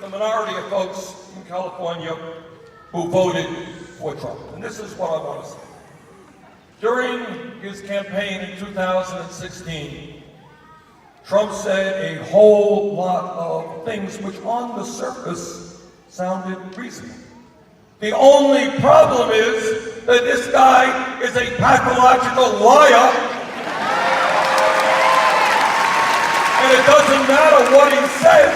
a minority of folks in California who voted for Trump. And this is what I want to say. During his campaign in 2016, Trump said a whole lot of things which on the surface sounded reasonable. The only problem is that this guy is a pathological liar, and it doesn't matter what he says,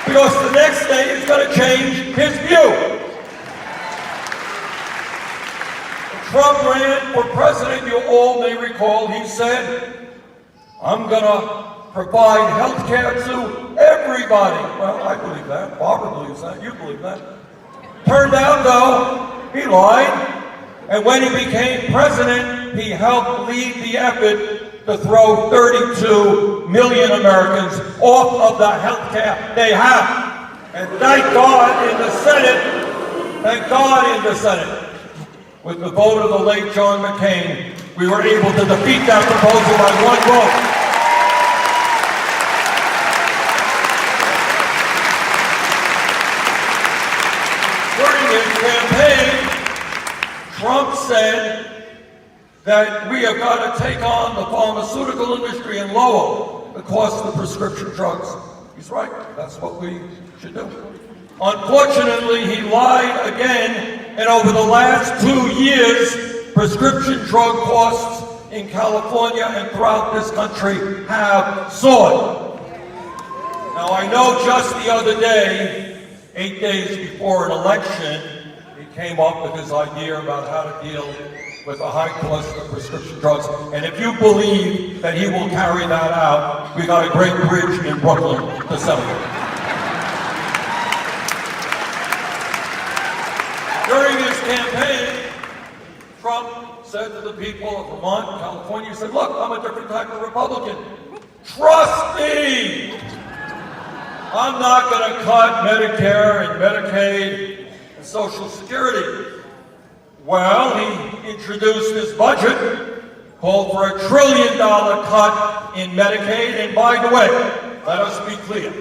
because the next day he's going to change his view. Trump ran for president, you all may recall, he said, I'm going to provide health care to everybody. Well, I believe that. Barbara believes that. You believe that. Turned out, though, he lied. And when he became president, he helped lead the effort to throw 32 million Americans off of the health care they have. And thank God in the Senate, with the vote of the late John McCain, we were able to defeat that proposal by one vote. During his campaign, Trump said that we have got to take on the pharmaceutical industry and lower the cost of prescription drugs. He's right, that's what we should do. Unfortunately, he lied again, and over the last 2 years, prescription drug costs in California and throughout this country have soared. Now, I know just the other day, 8 days before an election, he came up with his idea about how to deal with the high cost of prescription drugs. And if you believe that he will carry that out, we got a great bridge in Brooklyn to celebrate. During his campaign, Trump said to the people of Vermont, California, he said, look, I'm a different type of Republican. Trust me! I'm not going to cut Medicare and Medicaid and Social Security. Well, he introduced his budget, called for $1 trillion cut in Medicaid, and by the way, let us be clear,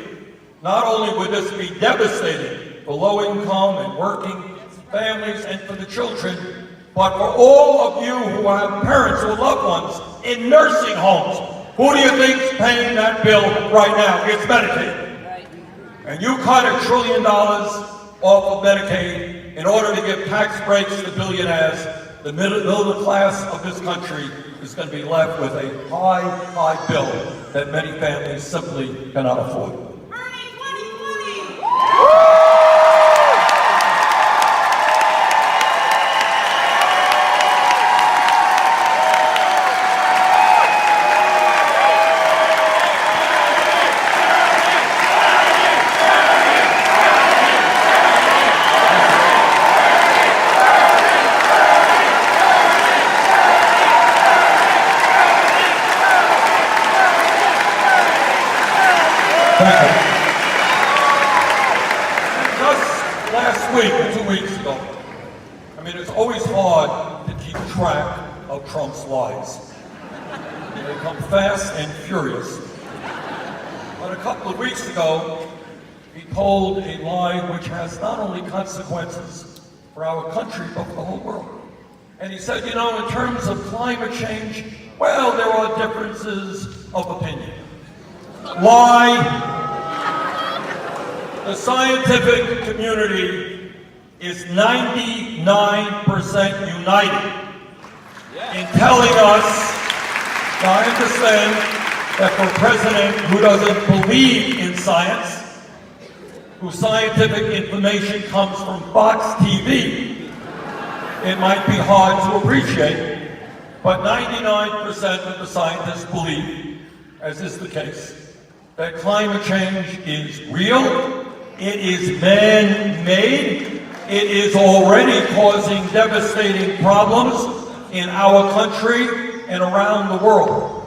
not only would this be devastating for low-income and working families and for the children, but for all of you who have parents or loved ones in nursing homes. Who do you think's paying that bill right now? It's Medicaid. Right. And you cut $1 trillion off of Medicaid in order to give tax breaks to billionaires. The middle class of this country is going to be left with a high bill that many families simply cannot afford. Just last week, or 2 weeks ago, I mean, it's always hard to keep track of Trump's lies. They come fast and furious. But a couple of weeks ago, he told a lie which has not only consequences for our country, but for the whole world. And he said, you know, in terms of climate change, well, there are differences of opinion. Lie. The scientific community is 99% united in telling us, now I understand that for a president who doesn't believe in science, whose scientific information comes from Fox TV, it might be hard to appreciate, but 99% of the scientists believe, as is the case, that climate change is real. It is man-made. It is already causing devastating problems in our country and around the world.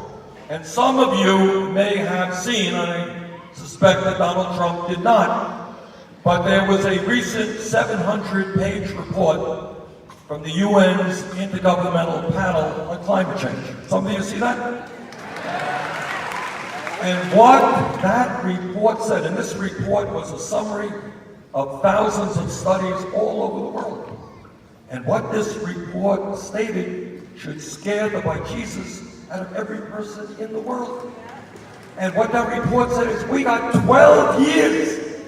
And some of you may have seen, and I suspect that Donald Trump did not, but there was a recent 700-page report from the UN's Intergovernmental Panel on Climate Change. Some of you see that? And what that report said, and this report was a summary of thousands of studies all over the world. And what this report stated should scare the bejesus out of every person in the world. And what that report said is we got 12 years.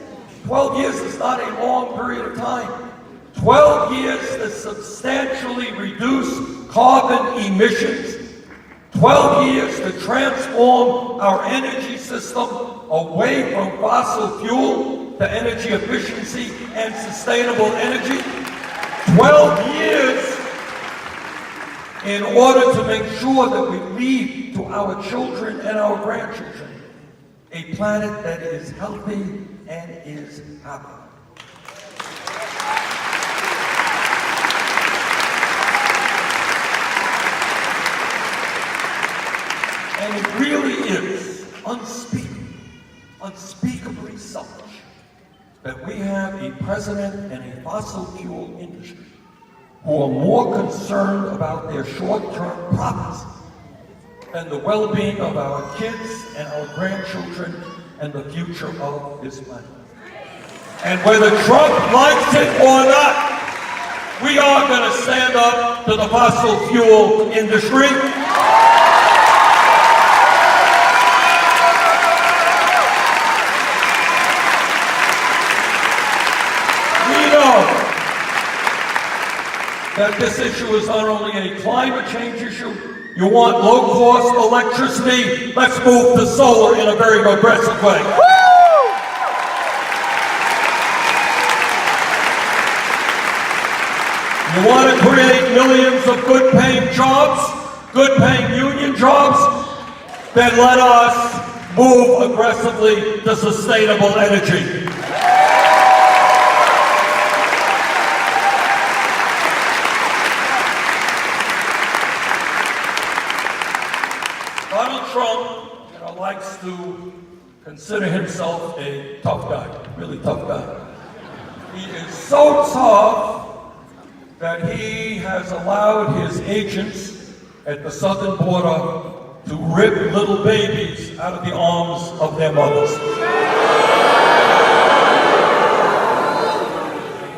12 years is not a long period of time. 12 years to substantially reduce carbon emissions. 12 years to transform our energy system away from fossil fuel to energy efficiency and sustainable energy. 12 years in order to make sure that we leave to our children and our grandchildren a planet that is healthy and is happy. And it really is unspeakably selfish that we have a president and a fossil fuel industry who are more concerned about their short-term profits than the well-being of our kids and our grandchildren and the future of this planet. And whether Trump likes it or not, we are going to stand up to the fossil fuel industry. That this issue is not only a climate change issue. You want low-cost electricity? Let's move to solar in a very aggressive way. You want to create millions of good-paying jobs, good-paying union jobs? Then let us move aggressively to sustainable energy. Donald Trump, likes to consider himself a tough guy, really tough guy. He is so tough that he has allowed his agents at the southern border to rip little babies out of the arms of their mothers.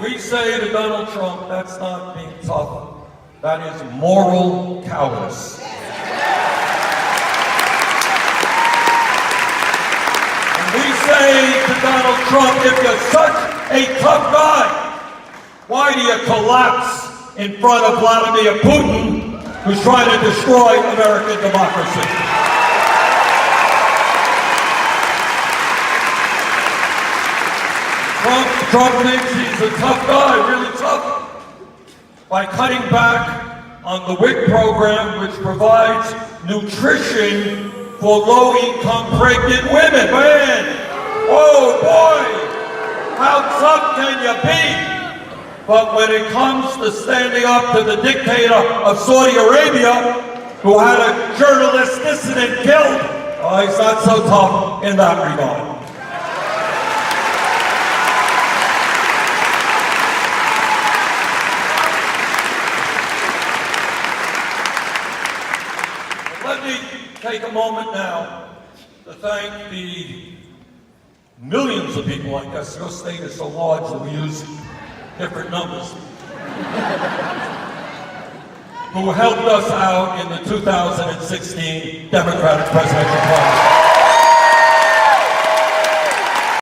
We say to Donald Trump, that's not being tough, that is moral cowardice. We say to Donald Trump, if you're such a tough guy, why do you collapse in front of Vladimir Putin, who's trying to destroy American democracy? Trump thinks he's a tough guy, really tough, by cutting back on the WIC program, which provides nutrition for low-income pregnant women. Man, whoa, boy, how tough can you be? But when it comes to standing up to the dictator of Saudi Arabia, who had a journalist dissident killed, he's not so tough in that regard. Let me take a moment now to thank the millions of people, I guess your state is so large that we use different numbers, who helped us out in the 2016 Democratic presidential primary.